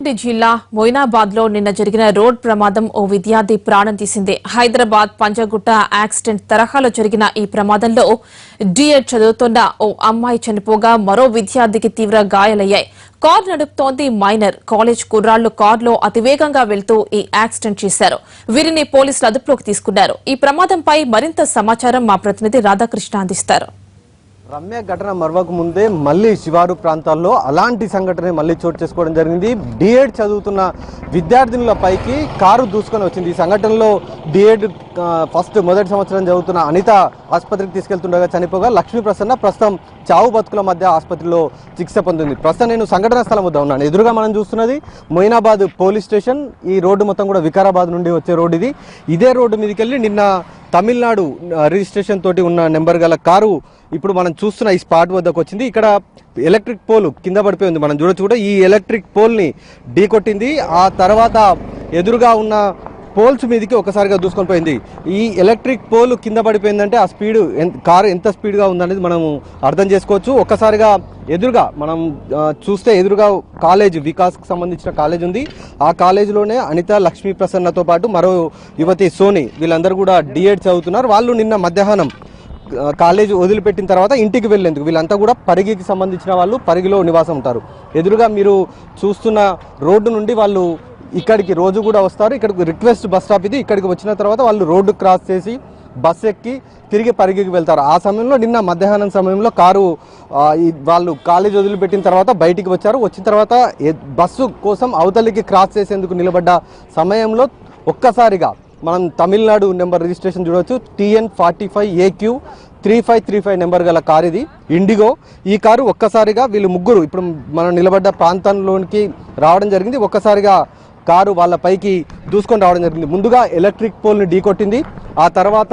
జిల్లా మొయినాబాద్ లో నిన్న జరిగిన రోడ్ ప్రమాదం ఓ విద్యార్థి ప్రాణం తీసింది. హైదరాబాద్ పంజగుట్ట యాక్సిడెంట్ తరహాలో జరిగిన ఈ ప్రమాదంలో డిఎడ్ చదువుతున్న ఓ అమ్మాయి చనిపోగా మరో విద్యార్థికి తీవ్ర గాయాలయ్యాయి. కారు నడుపుతోంది మైనర్. కాలేజ్ కుర్రాళ్లు కారులో అతివేగంగా వెళ్తూ ఈ యాక్సిడెంట్ చేశారు. వీరిని పోలీసులు అదుపులోకి తీసుకున్నారు. ఈ ప్రమాదంపై మరింత సమాచారం మా ప్రతినిధి రాధాకృష్ణ అందిస్తారు. రమ్య ఘటన మరవక ముందే మళ్ళీ శివారు ప్రాంతాల్లో అలాంటి సంఘటన మళ్ళీ చోటు చేసుకోవడం జరిగింది. డిఎడ్ చదువుతున్న విద్యార్థినులపైకి కారు దూసుకొని వచ్చింది. ఈ సంఘటనలో డిఎడ్ మొదటి సంవత్సరం చదువుతున్న అనిత ఆసుపత్రికి తీసుకెళ్తుండగా చనిపోగా లక్ష్మీ ప్రసన్న ప్రస్తుతం చావు బతుకుల మధ్య ఆసుపత్రిలో చికిత్స పొందింది. ప్రస్తుతం నేను సంఘటన స్థలం వద్ద ఉన్నాను. ఎదురుగా మనం చూస్తున్నది మొయినాబాద్ పోలీస్ స్టేషన్. ఈ రోడ్డు మొత్తం కూడా వికారాబాద్ నుండి వచ్చే రోడ్డు ఇది. ఇదే రోడ్డు మీదకి వెళ్ళి నిన్న తమిళనాడు రిజిస్ట్రేషన్ తోటి ఉన్న నెంబర్ గల కారు ఇప్పుడు మనం చూస్తున్న ఈ స్పాట్ వద్దకు వచ్చింది. ఇక్కడ ఎలక్ట్రిక్ పోల్ కింద పడిపోయింది. మనం చూడొచ్చు కూడా ఈ ఎలక్ట్రిక్ పోల్ని ఢీకొట్టింది. ఆ తర్వాత ఎదురుగా ఉన్న పోల్స్ మీదకి ఒకసారిగా దూసుకొని పోయింది. ఈ ఎలక్ట్రిక్ పోల్ కింద పడిపోయిందంటే ఆ స్పీడ్ కారు ఎంత స్పీడ్గా ఉందనేది మనం అర్థం చేసుకోవచ్చు. ఒక్కసారిగా ఎదురుగా మనం చూస్తే ఎదురుగా కాలేజ్ వికాస్కి సంబంధించిన కాలేజ్ ఉంది. ఆ కాలేజీలోనే అనిత, లక్ష్మీ ప్రసన్నతో పాటు మరో యువతి సోని వీళ్ళందరూ కూడా డిఎడ్ చదువుతున్నారు. వాళ్ళు నిన్న మధ్యాహ్నం కాలేజ్ వదిలిపెట్టిన తర్వాత ఇంటికి వెళ్ళేందుకు వీళ్ళంతా కూడా పరిగికి సంబంధించిన వాళ్ళు పరిగిలో నివాసం ఉంటారు. ఎదురుగా మీరు చూస్తున్న రోడ్డు నుండి వాళ్ళు ఇక్కడికి రోజు కూడా వస్తారు. ఇక్కడికి రిక్వెస్ట్ బస్ స్టాప్ ఇది. ఇక్కడికి వచ్చిన తర్వాత వాళ్ళు రోడ్డు క్రాస్ చేసి బస్ ఎక్కి తిరిగి పరిగికి వెళ్తారు. ఆ సమయంలో నిన్న మధ్యాహ్నం సమయంలో కారు వాళ్ళు కాలేజ్ వదిలిపెట్టిన తర్వాత బయటికి వచ్చారు. వచ్చిన తర్వాత బస్సు కోసం అవతలికి క్రాస్ చేసేందుకు నిలబడ్డ సమయంలో ఒక్కసారిగా మనం తమిళనాడు నెంబర్ రిజిస్ట్రేషన్ చూడవచ్చు. TN45AQ 3535 నెంబర్ గల కారు ఇది, ఇండిగో. ఈ కారు ఒక్కసారిగా వీళ్ళు ముగ్గురు ఇప్పుడు మనం నిలబడ్డ ప్రాంతంలోనికి రావడం జరిగింది. ఒక్కసారిగా కారు వాళ్ళ పైకి దూసుకొని రావడం జరిగింది. ముందుగా ఎలక్ట్రిక్ పోల్ని ఢీకొట్టింది. ఆ తర్వాత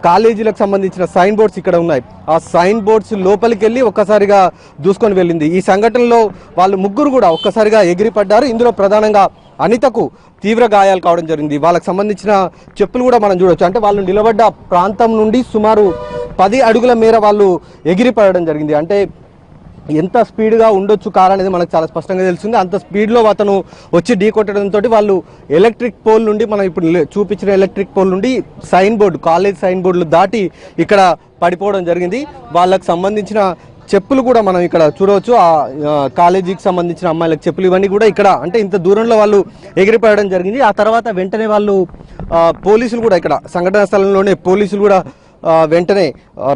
కాలేజీలకు సంబంధించిన సైన్ బోర్డ్స్ ఇక్కడ ఉన్నాయి. ఆ సైన్ బోర్డ్స్ లోపలికి వెళ్ళి ఒక్కసారిగా దూసుకొని వెళ్ళింది. ఈ సంఘటనలో వాళ్ళు ముగ్గురు కూడా ఒక్కసారిగా ఎగిరిపడ్డారు. ఇందులో ప్రధానంగా అనితకు తీవ్ర గాయాలు కావడం జరిగింది. వాళ్ళకి సంబంధించిన చెప్పులు కూడా మనం చూడవచ్చు. అంటే వాళ్ళు నిలబడ్డ ప్రాంతం నుండి సుమారు 10 అడుగుల మేర వాళ్ళు ఎగిరిపడడం జరిగింది. అంటే ఎంత స్పీడ్గా ఉండొచ్చు కారు అనేది మనకు చాలా స్పష్టంగా తెలుస్తుంది. అంత స్పీడ్లో అతను వచ్చి ఢీ కొట్టడంతో వాళ్ళు ఎలక్ట్రిక్ పోల్ నుండి మనం ఇప్పుడు చూపించిన ఎలక్ట్రిక్ పోల్ నుండి సైన్ బోర్డు, కాలేజ్ సైన్ బోర్డులు దాటి ఇక్కడ పడిపోవడం జరిగింది. వాళ్ళకు సంబంధించిన చెప్పులు కూడా మనం ఇక్కడ చూడవచ్చు. ఆ కాలేజీకి సంబంధించిన అమ్మాయిలకు చెప్పులు ఇవన్నీ కూడా ఇక్కడ అంటే ఇంత దూరంలో వాళ్ళు ఎగిరిపడడం జరిగింది. ఆ తర్వాత వెంటనే వాళ్ళు పోలీసులు కూడా ఇక్కడ సంఘటన స్థలంలోనే పోలీసులు కూడా వెంటనే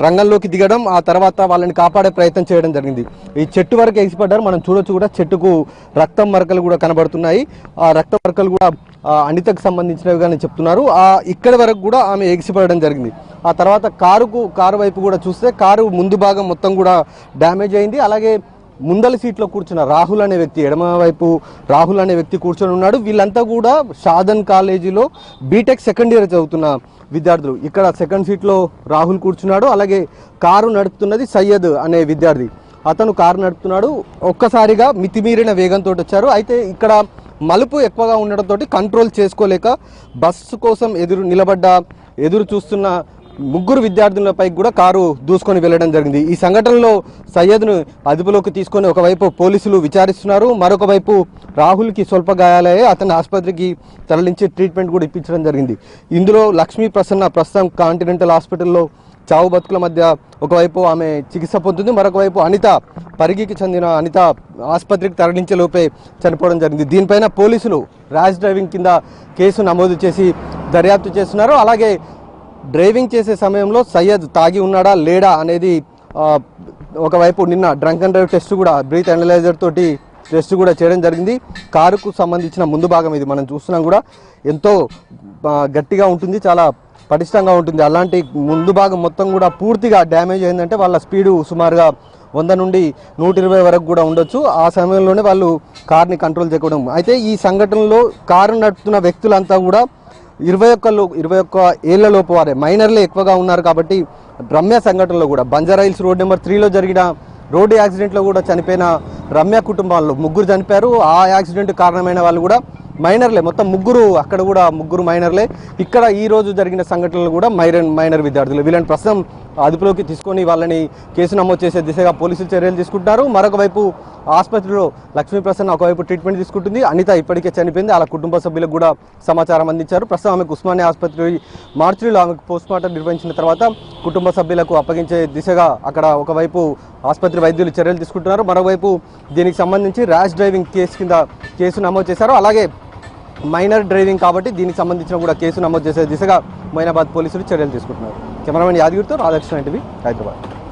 రంగంలోకి దిగడం, ఆ తర్వాత వాళ్ళని కాపాడే ప్రయత్నం చేయడం జరిగింది. ఈ చెట్టు వరకు ఎగిసిపడ్డారు. మనం చూడొచ్చు కూడా చెట్టుకు రక్తం మరకలు కూడా కనబడుతున్నాయి. ఆ రక్త మరకలు కూడా అనితకు సంబంధించినవిగానే చెప్తున్నారు. ఇక్కడి వరకు కూడా ఆమె ఎగిసిపడడం జరిగింది. ఆ తర్వాత కారు వైపు కూడా చూస్తే కారు ముందు భాగం మొత్తం కూడా డ్యామేజ్ అయింది. అలాగే ముందల సీట్లో కూర్చున్న రాహుల్ అనే వ్యక్తి, ఎడమ వైపు రాహుల్ అనే వ్యక్తి కూర్చొని ఉన్నాడు. వీళ్ళంతా కూడా షాదన్ కాలేజీలో బీటెక్ సెకండ్ ఇయర్ చదువుతున్న విద్యార్థులు. ఇక్కడ సెకండ్ సీట్లో రాహుల్ కూర్చున్నాడు. అలాగే కారు నడుపుతున్నది సయ్యద్ అనే విద్యార్థి. అతను కారు నడుపుతున్నాడు. ఒక్కసారిగా మితిమీరిన వేగంతో వచ్చారు. అయితే ఇక్కడ మలుపు ఎక్కువగా ఉండడంతో కంట్రోల్ చేసుకోలేక బస్సు కోసం ఎదురు చూస్తున్న ముగ్గురు విద్యార్థులపై కూడా కారు దూసుకొని వెళ్ళడం జరిగింది. ఈ సంఘటనలో సయ్యద్ను అదుపులోకి తీసుకొని ఒకవైపు పోలీసులు విచారిస్తున్నారు. మరొక వైపు రాహుల్కి స్వల్ప గాయాలయ్యాయి. అతన్ని ఆసుపత్రికి తరలించి ట్రీట్మెంట్ కూడా ఇప్పించడం జరిగింది. ఇందులో లక్ష్మీ ప్రసన్న ప్రస్తుతం కాంటినెంటల్ హాస్పిటల్లో చావు బతుకుల మధ్య ఒకవైపు ఆమె చికిత్స పొందుతుంది. మరొక వైపు అనిత, పరిగికి చెందిన అనిత ఆసుపత్రికి తరలించే లోపే చనిపోవడం జరిగింది. దీనిపైన పోలీసులు ర్యాష్ డ్రైవింగ్ కింద కేసు నమోదు చేసి దర్యాప్తు చేస్తున్నారు. అలాగే డ్రైవింగ్ చేసే సమయంలో సయ్యద్ తాగి ఉన్నాడా లేడా అనేది ఒకవైపు నిన్న డ్రంక్ అండ్ డ్రైవ్ టెస్ట్ కూడా బ్రీత్ అనలైజర్ తోటి టెస్ట్ కూడా చేయడం జరిగింది. కారుకు సంబంధించిన ముందు భాగం ఇది మనం చూస్తున్నాం కూడా ఎంతో గట్టిగా ఉంటుంది, చాలా పటిష్టంగా ఉంటుంది. అలాంటి ముందు భాగం మొత్తం కూడా పూర్తిగా డ్యామేజ్ అయిందంటే వాళ్ళ స్పీడు సుమారుగా 100 నుండి 120 వరకు కూడా ఉండొచ్చు. ఆ సమయంలోనే వాళ్ళు కార్ని కంట్రోల్ చేయడం. అయితే ఈ సంఘటనలో కారు నడుపుతున్న వ్యక్తులంతా కూడా 21 ఏళ్లలోపు వారే, మైనర్లే ఎక్కువగా ఉన్నారు. కాబట్టి రమ్య సంఘటనలో కూడా బంజారా హిల్స్ రోడ్ నెంబర్ 3లో జరిగిన రోడ్డు యాక్సిడెంట్లో కూడా చనిపోయిన రమ్య కుటుంబాల్లో ముగ్గురు చనిపోయారు. ఆ యాక్సిడెంట్ కారణమైన వాళ్ళు కూడా మైనర్లే, మొత్తం ముగ్గురు మైనర్లే. ఇక్కడ ఈ రోజు జరిగిన సంఘటనలు కూడా మైనర్ విద్యార్థులు. వీళ్ళని ప్రస్తుతం అదుపులోకి తీసుకొని వాళ్ళని కేసు నమోదు చేసే దిశగా పోలీసులు చర్యలు తీసుకుంటున్నారు. మరొక వైపు ఆసుపత్రిలో లక్ష్మీప్రసన్న ఒకవైపు ట్రీట్మెంట్ తీసుకుంటుంది. అనిత ఇప్పటికే చనిపోయింది. వాళ్ళ కుటుంబ సభ్యులకు కూడా సమాచారం అందించారు. ప్రస్తుతం ఆమెకు ఉస్మానియా ఆసుపత్రి మార్చిలో ఆమెకు పోస్ట్మార్టం నిర్వహించిన తర్వాత కుటుంబ సభ్యులకు అప్పగించే దిశగా అక్కడ ఒకవైపు ఆసుపత్రి వైద్యులు చర్యలు తీసుకుంటున్నారు. మరోవైపు దీనికి సంబంధించి ర్యాష్ డ్రైవింగ్ కేసు కింద కేసు నమోదు చేశారు. అలాగే మైనర్ డ్రైవింగ్ కాబట్టి దీనికి సంబంధించిన కూడా కేసు నమోదు చేసే దిశగా మొయినాబాద్ పోలీసులు చర్యలు తీసుకుంటున్నారు. కెమెరామెన్ యాదగిరితో రాధాకృష్ణ టీవీ, హైదరాబాద్.